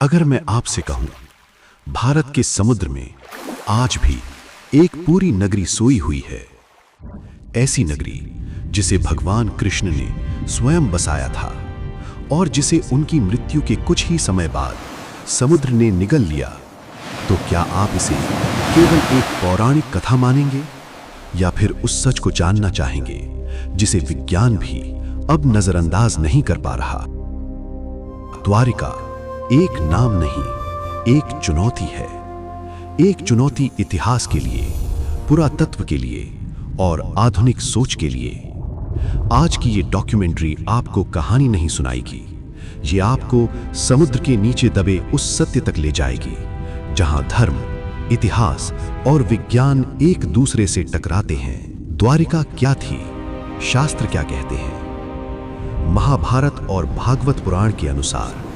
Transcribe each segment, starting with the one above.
अगर मैं आपसे कहूं, भारत के समुद्र में आज भी एक पूरी नगरी सोई हुई है, ऐसी नगरी जिसे भगवान कृष्ण ने स्वयं बसाया था और जिसे उनकी मृत्यु के कुछ ही समय बाद समुद्र ने निगल लिया, तो क्या आप इसे केवल एक पौराणिक कथा मानेंगे या फिर उस सच को जानना चाहेंगे जिसे विज्ञान भी अब नजरअंदाज नहीं कर पा रहा? द्वारिका एक नाम नहीं, एक चुनौती है। एक चुनौती इतिहास के लिए, पुरातत्व के लिए और आधुनिक सोच के लिए। आज की ये डॉक्यूमेंट्री आपको कहानी नहीं सुनाएगी, ये आपको समुद्र के नीचे दबे उस सत्य तक ले जाएगी जहां धर्म, इतिहास और विज्ञान एक दूसरे से टकराते हैं। द्वारिका क्या थी? शास्त्र क्या कहते हैं? महाभारत और भागवत पुराण के अनुसार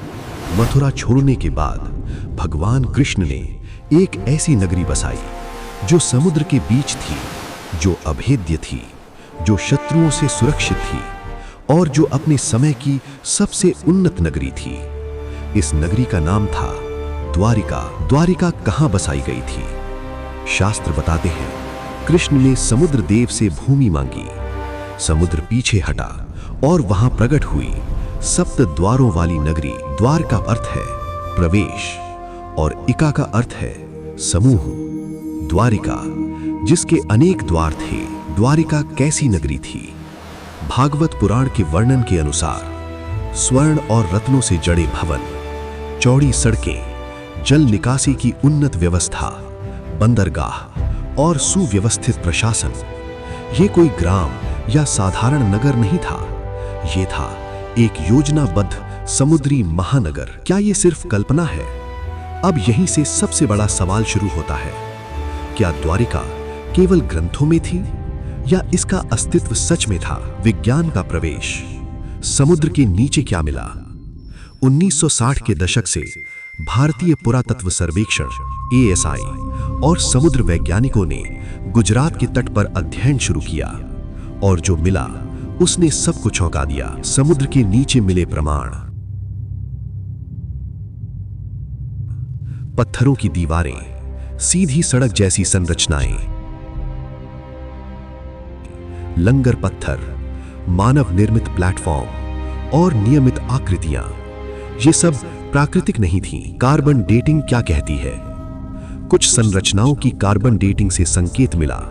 मथुरा छोड़ने के बाद भगवान कृष्ण ने एक ऐसी नगरी बसाई जो समुद्र के बीच थी, जो अभेद्य थी, जो शत्रुओं से सुरक्षित थी और जो अपने समय की सबसे उन्नत नगरी थी। इस नगरी का नाम था द्वारिका। द्वारिका कहां बसाई गई थी? शास्त्र बताते हैं, कृष्ण ने समुद्र देव से भूमि मांगी, समुद्र पीछे हटा और वहां प्रकट हुई सप्त द्वारों वाली नगरी। द्वार का अर्थ है प्रवेश और इका का अर्थ है समूह। द्वारिका जिसके अनेक द्वार थे। द्वारिका कैसी नगरी थी? भागवत पुराण के वर्णन के अनुसार स्वर्ण और रत्नों से जड़े भवन, चौड़ी सड़कें, जल निकासी की उन्नत व्यवस्था, बंदरगाह और सुव्यवस्थित प्रशासन। ये कोई ग्राम या साधारण नगर नहीं था, ये था एक योजनाबद्ध समुद्री महानगर। क्या ये सिर्फ कल्पना है? अब यहीं से सबसे बड़ा सवाल शुरू होता है, क्या द्वारिका केवल ग्रंथों में थी या इसका अस्तित्व सच में था? विज्ञान का प्रवेश। समुद्र के नीचे क्या मिला? 1960 के दशक से भारतीय पुरातत्व सर्वेक्षण ASI और समुद्र वैज्ञानिकों ने गुजरात के तट पर अध्ययन शुरू किया और जो मिला उसने सबको चौंका दिया। समुद्र के नीचे मिले प्रमाण, पत्थरों की दीवारें, सीधी सड़क जैसी संरचनाएं, लंगर पत्थर, मानव निर्मित प्लेटफॉर्म और नियमित आकृतियां, ये सब प्राकृतिक नहीं थीं। कार्बन डेटिंग क्या कहती है? कुछ संरचनाओं की कार्बन डेटिंग से संकेत मिला,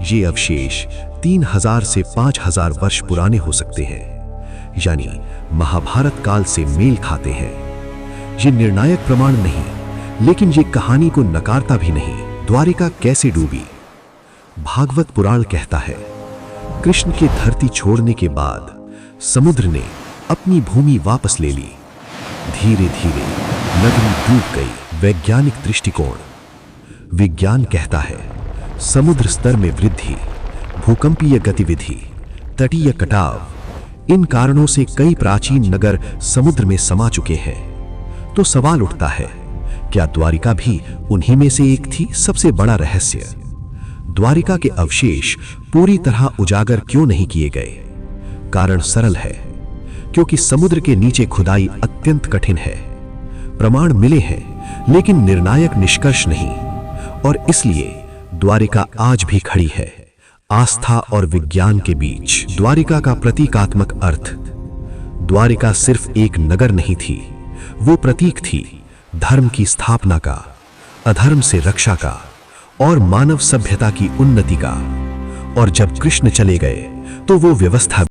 ये अवशेष 3000 से 5000 वर्ष पुराने हो सकते हैं, यानी महाभारत काल से मेल खाते हैं। ये निर्णायक प्रमाण नहीं, लेकिन ये कहानी को नकारता भी नहीं। द्वारिका कैसे डूबी? भागवत पुराण कहता है, कृष्ण के धरती छोड़ने के बाद समुद्र ने अपनी भूमि वापस ले ली। धीरे धीरे नगरी डूब गई। वैज्ञानिक दृष्टिकोण। विज्ञान कहता है, समुद्र स्तर में वृद्धि, भूकंपीय गतिविधि, तटीय कटाव, इन कारणों से कई प्राचीन नगर समुद्र में समा चुके हैं। तो सवाल उठता है, क्या द्वारिका भी उन्हीं में से एक थी? सबसे बड़ा रहस्य, द्वारिका के अवशेष पूरी तरह उजागर क्यों नहीं किए गए? कारण सरल है, क्योंकि समुद्र के नीचे खुदाई अत्यंत कठिन है। प्रमाण मिले हैं लेकिन निर्णायक निष्कर्ष नहीं, और इसलिए द्वारिका आज भी खड़ी है आस्था और विज्ञान के बीच। द्वारिका का प्रतीकात्मक अर्थ। द्वारिका सिर्फ एक नगर नहीं थी, वो प्रतीक थी धर्म की स्थापना का, अधर्म से रक्षा का और मानव सभ्यता की उन्नति का। और जब कृष्ण चले गए तो वो व्यवस्था